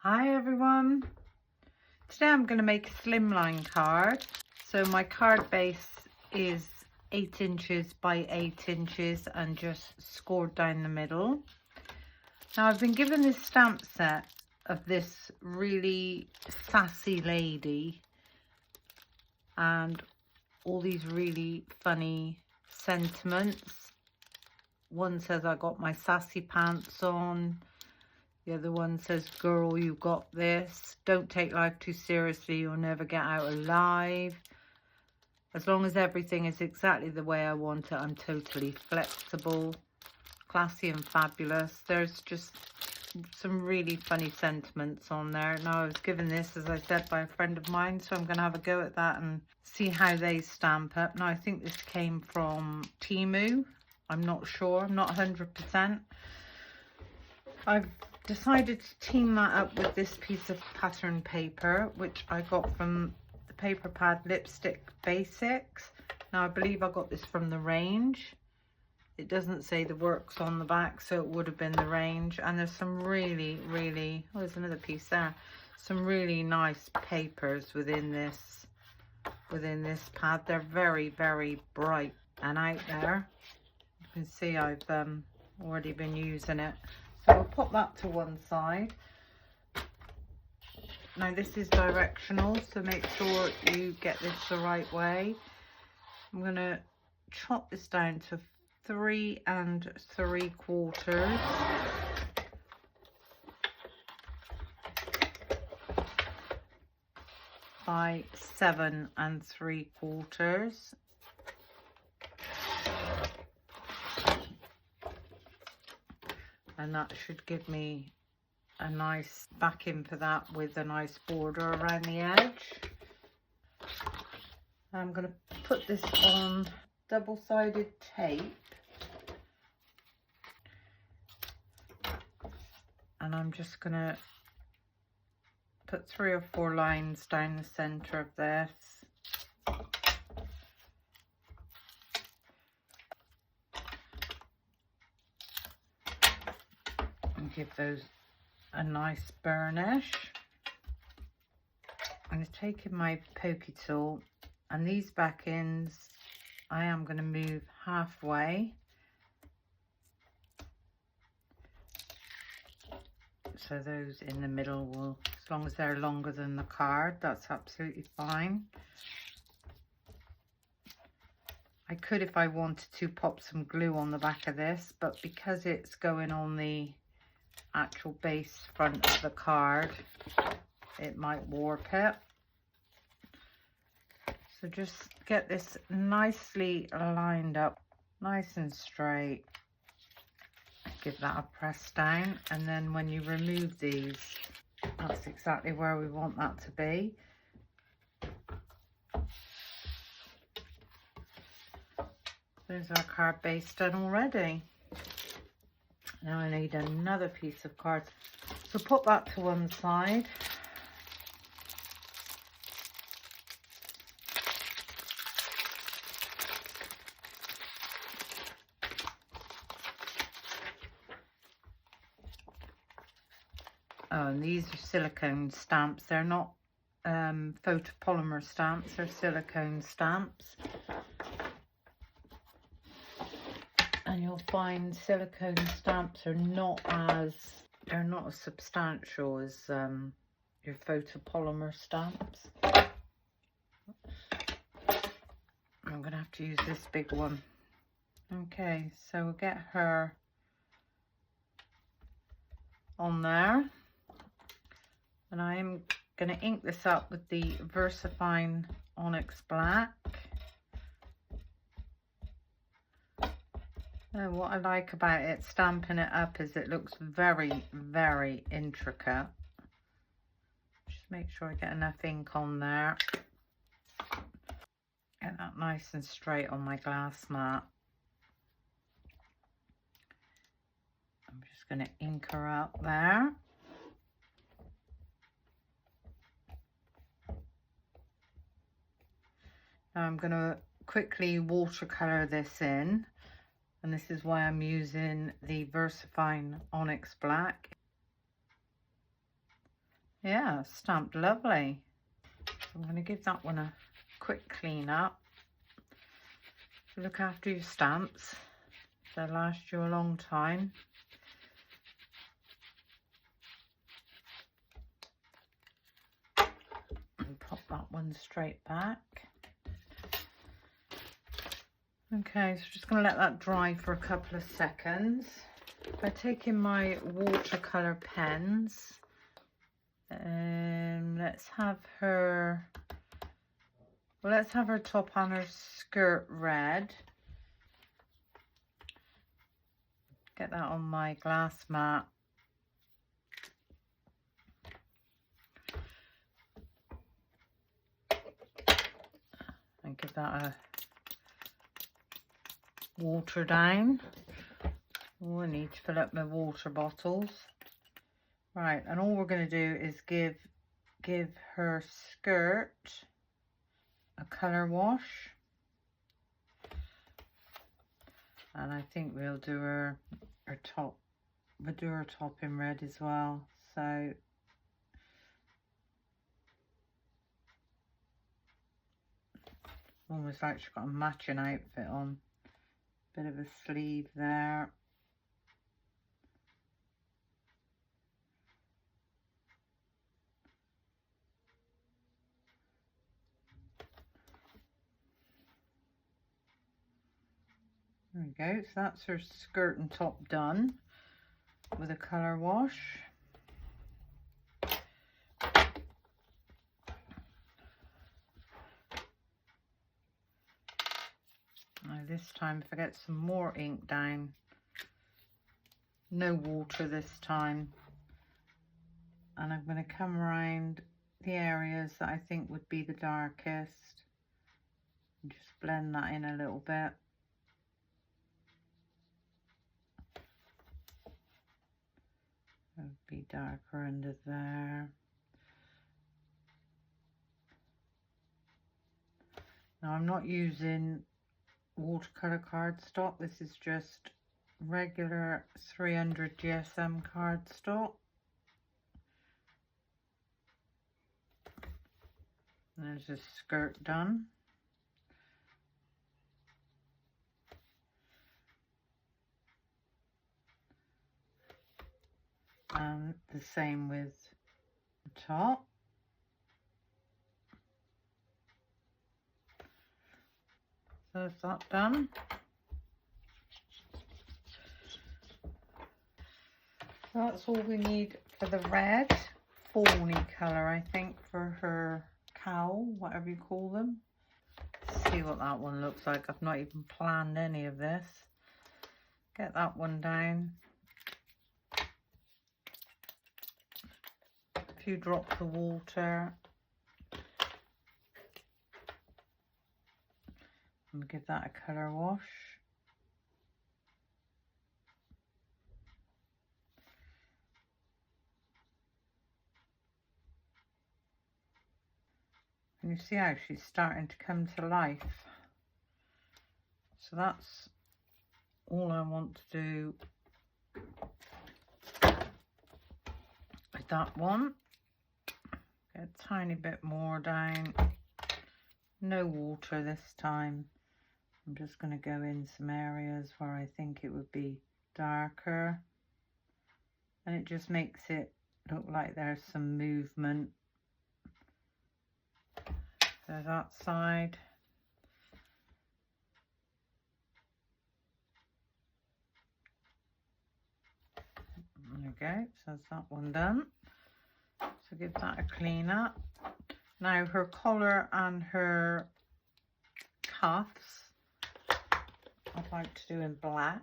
Hi everyone. Today I'm going to make a slimline card. So my card base is 8 inches by 8 inches and just scored down the middle. Now I've been given this stamp set of this really sassy lady and all these really funny sentiments. One says I got my sassy pants on. The other one says, girl, you got this. Don't take life too seriously. You'll never get out alive. As long as everything is exactly the way I want it, I'm totally flexible. Classy and fabulous. There's just some really funny sentiments on there. Now, I was given this, as I said, by a friend of mine, so I'm going to have a go at that and see how they stamp up. Now, I think this came from Temu. I'm not sure. I'm not 100%. I've decided to team that up with this piece of pattern paper, which I got from the Paper Pad Lipstick Basics. Now I believe I got this from the range. It doesn't say the works on the back, so it would have been the range. And there's some really, oh, there's another piece there. Some really nice papers within this pad. They're very, very bright and out there. You can see I've already been using it. So I'll pop that to one side. Now this is directional, so make sure you get this the right way. I'm going to chop this down to 3 3/4 by 7 3/4. And that should give me a nice backing for that with a nice border around the edge. I'm going to put this on double-sided tape. And I'm just going to put 3 or 4 lines down the center of this. And give those a nice burnish. I'm taking my pokey tool, and these backings I am going to move halfway, so those in the middle will, as long as they're longer than the card, that's absolutely fine. I could, if I wanted to, pop some glue on the back of this, but because it's going on the actual base front of the card, it might warp it. So just get this nicely lined up, nice and straight. Give that a press down, and then when you remove these, that's exactly where we want that to be. There's our card base done already. Now I need another piece of card, so put that to one side. Oh, and these are silicone stamps. They're not photopolymer stamps, they're silicone stamps. And you'll find silicone stamps are not as substantial as your photopolymer stamps. I'm gonna have to use this big one. Okay, so we'll get her on there, and I am gonna ink this up with the VersaFine Onyx Black. What I like about it, stamping it up, is it looks very, very intricate. Just make sure I get enough ink on there. Get that nice and straight on my glass mat. I'm just going to ink her up there. Now I'm going to quickly watercolor this in. And this is why I'm using the VersaFine Onyx Black. Yeah, stamped lovely. So I'm going to give that one a quick clean up. Look after your stamps. They'll last you a long time. And pop that one straight back. Okay, so just going to let that dry for a couple of seconds. By taking my watercolour pens, let's have her top and her skirt red. Get that on my glass mat. And give that a water down. Oh, I need to fill up my water bottles. Right, and all we're going to do is give her skirt a colour wash. And I think we'll do her top. We'll do her top in red as well. So almost like she's got a matching outfit on. Bit of a sleeve there. There we go. So that's her skirt and top done with a colour wash. Now this time, if I get some more ink down, no water this time, and I'm going to come around the areas that I think would be the darkest and just blend that in a little bit. It would be darker under there. Now I'm not using watercolor cardstock. This is just regular 300 GSM cardstock. There's a skirt done. And the same with the top. So is that done? That's all we need for the red fawny colour, I think, for her cowl, whatever you call them. Let's see what that one looks like. I've not even planned any of this. Get that one down. A few drops of water. And give that a colour wash. And you see how she's starting to come to life. So that's all I want to do with that one. Get a tiny bit more down. No water this time. I'm just going to go in some areas where I think it would be darker. And it just makes it look like there's some movement. So that side. There we go, so that's that one done. So give that a clean up. Now her collar and her cuffs, I'd like to do in black.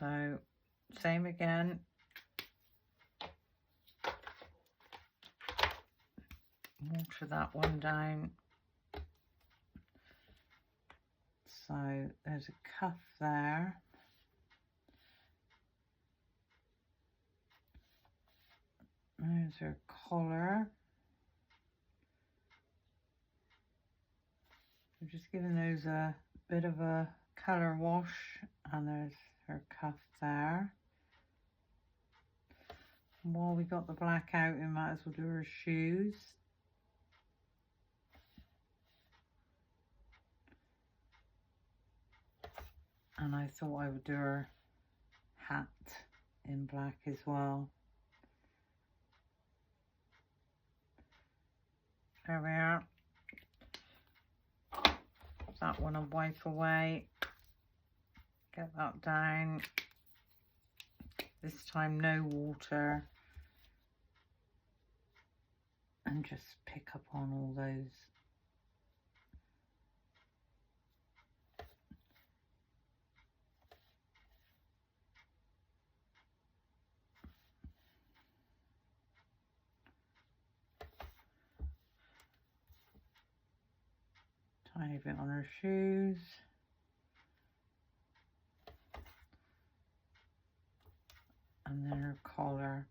So same again. Water that one down. So there's a cuff there. There's her collar. I'm just giving those a bit of a colour wash, and there's her cuff there. And while we got the black out, we might as well do her shoes. And I thought I would do her hat in black as well. There we are. That one I'll wipe away. Get that down. This time no water. And just pick up on all those. Tiny bit on her shoes. And then her collar.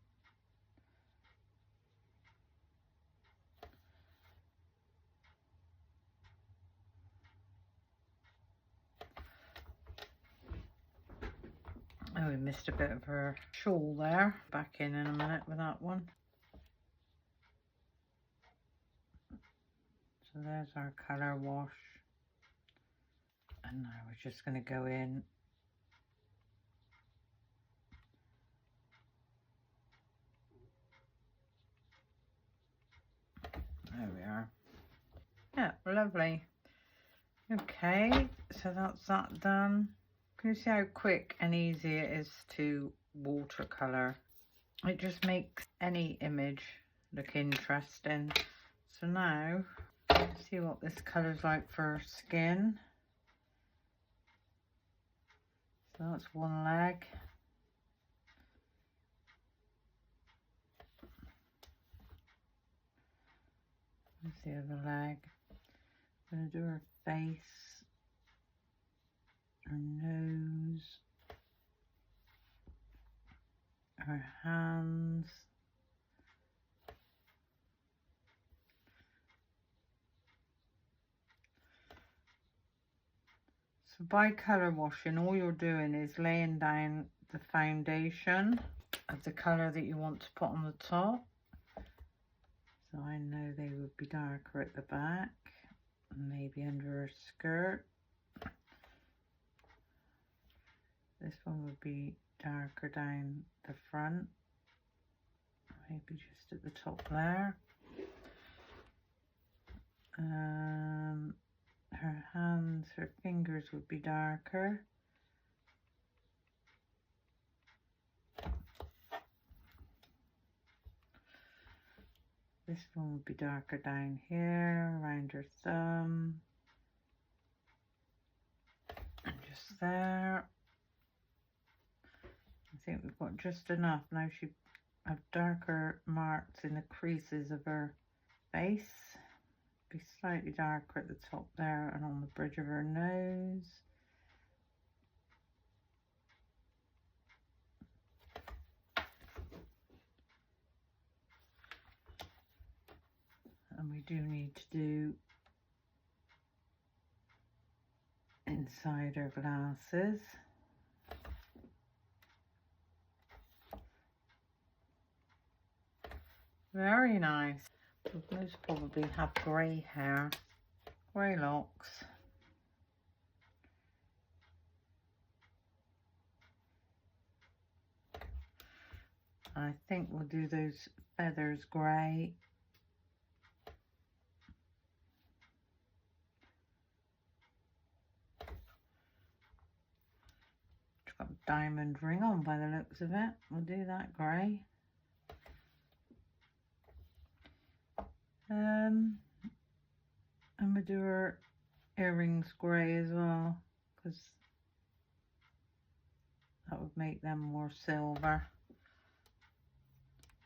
Oh, we missed a bit of her shawl there. Back in a minute with that one. So there's our colour wash. And now we're just going to go in. There we are. Yeah, lovely. Okay, so that's that done. Can you see how quick and easy it is to watercolour? It just makes any image look interesting. So now, let's see what this colour's like for her skin. So that's one leg. There's the other leg. I'm going to do her face, her nose, her hands. So by colour washing, all you're doing is laying down the foundation of the colour that you want to put on the top. So I know they would be darker at the back, and maybe under her skirt. This one would be darker down the front, maybe just at the top there. Her hands, her fingers would be darker. This one would be darker down here, around her thumb. And just there. I think we've got just enough. Now she have darker marks in the creases of her face. Be slightly darker at the top there and on the bridge of her nose. And we do need to do inside her glasses. Very nice. Most probably have grey hair, grey locks. I think we'll do those feathers grey. It's got a diamond ring on by the looks of it. We'll do that grey. And we'll do her earrings grey as well, because that would make them more silver.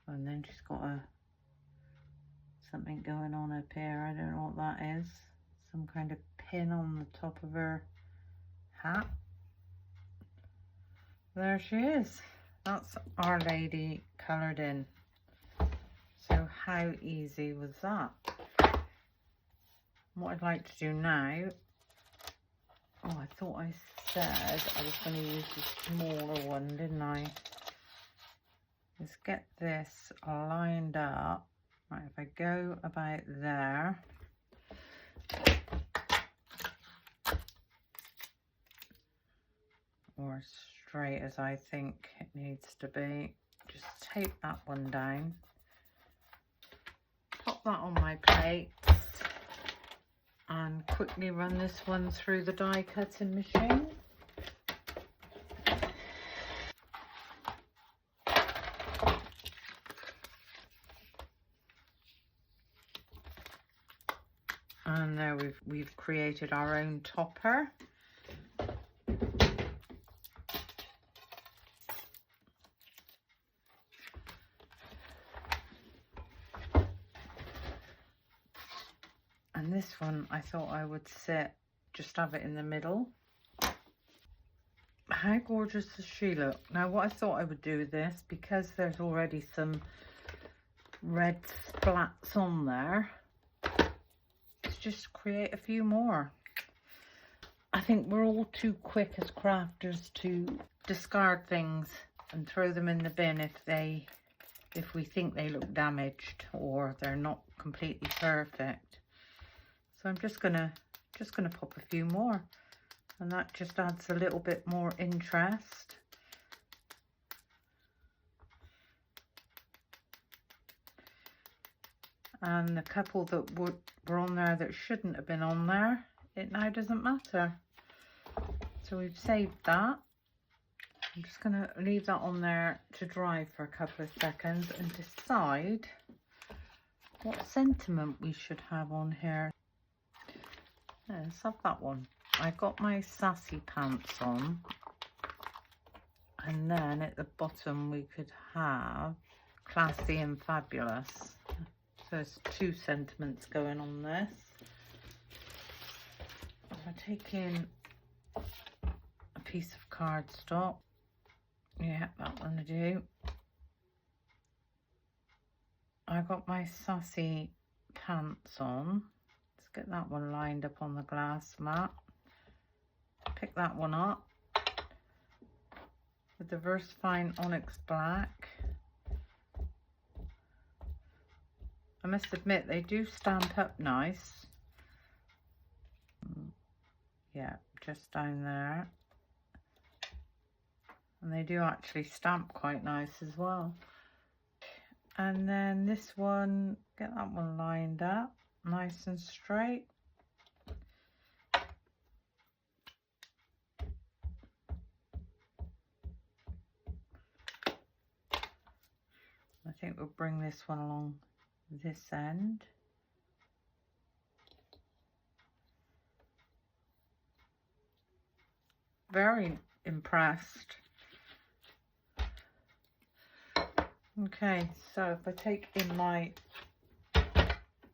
And then she's got something going on up here. I don't know what that is. Some kind of pin on the top of her hat. There she is. That's Our Lady coloured in. So how easy was that? What I'd like to do now, oh, I thought I said I was going to use the smaller one, didn't I? is get this lined up. Right, if I go about there, or straight as I think it needs to be, just tape that one down, pop that on my plate, and quickly run this one through the die cutting machine. And there we've created our own topper. And this one I thought I would just have it in the middle. How gorgeous does she look? Now what I thought I would do with this, because there's already some red splats on there, just create a few more. I think we're all too quick as crafters to discard things and throw them in the bin if we think they look damaged or they're not completely perfect. So I'm just gonna pop a few more, and that just adds a little bit more interest. And the couple that were on there that shouldn't have been on there, it now doesn't matter. So we've saved that. I'm just going to leave that on there to dry for a couple of seconds and decide what sentiment we should have on here. Let's have that one. I got my Sassy pants on, and then at the bottom we could have classy and fabulous. So there's two sentiments going on this. I'm taking a piece of cardstock. Yeah, that one to do. I got my Sassy pants on. Let's get that one lined up on the glass mat. Pick that one up with the Versafine Onyx Black. I must admit, they do stamp up nice. Yeah, just down there. And they do actually stamp quite nice as well. And then this one, get that one lined up, nice and straight. I think we'll bring this one along this end. Very impressed. Okay, so if I take in my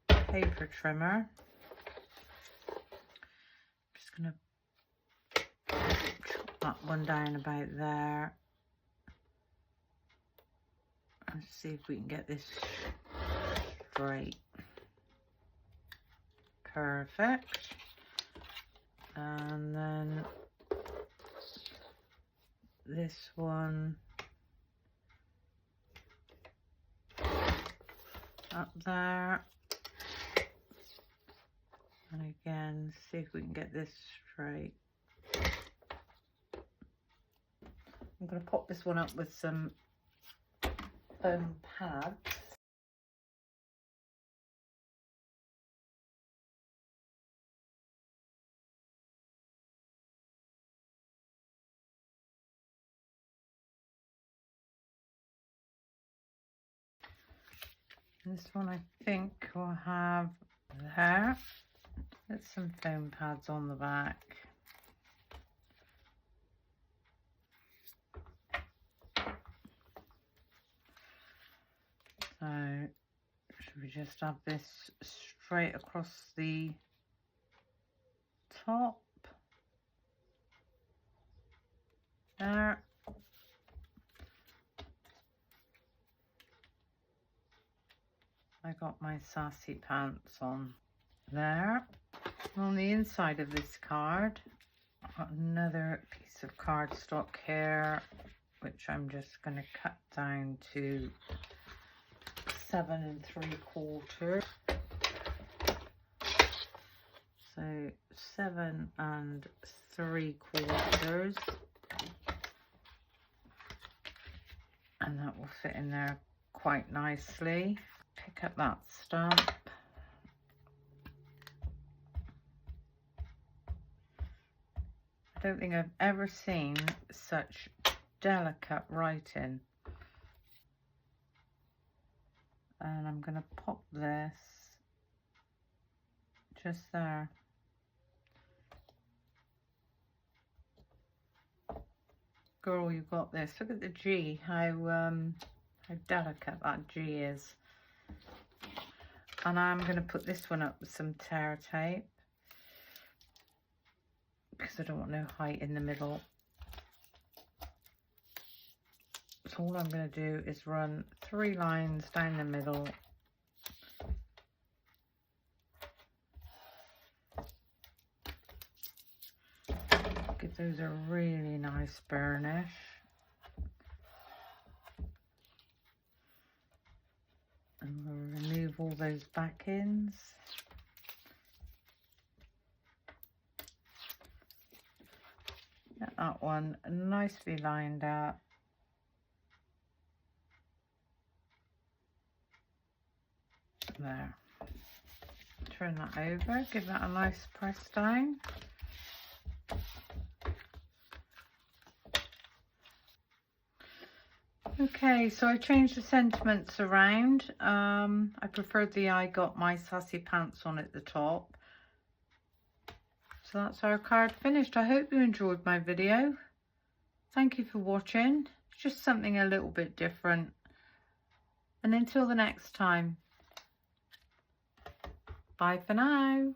paper trimmer, I'm just going to chop that one down about there. Let's see if we can get this straight. Perfect. And then this one up there. And again, see if we can get this straight. I'm going to pop this one up with some foam pads. This one I think will have there. There's some foam pads on the back. So should we just have this straight across the top? There. I got my Sassy pants on there. On the inside of this card, I've got another piece of cardstock here which I'm just going to cut down to 7 3/4. So 7 3/4, and that will fit in there quite nicely. Pick up that stamp. I don't think I've ever seen such delicate writing. And I'm going to pop this just there. Girl, you got this. Look at the G, how delicate that G is. And I'm going to put this one up with some tear tape because I don't want no height in the middle. So all I'm going to do is run 3 lines down the middle. Give those a really nice burnish. And we'll remove all those back ends. Get that one nicely lined up. There. Turn that over, give that a nice press down. Okay, so I changed the sentiments around. I preferred the I got my sassy pants on at the top. So that's our card finished. I hope you enjoyed my video. Thank you for watching. It's just something a little bit different. And until the next time, bye for now.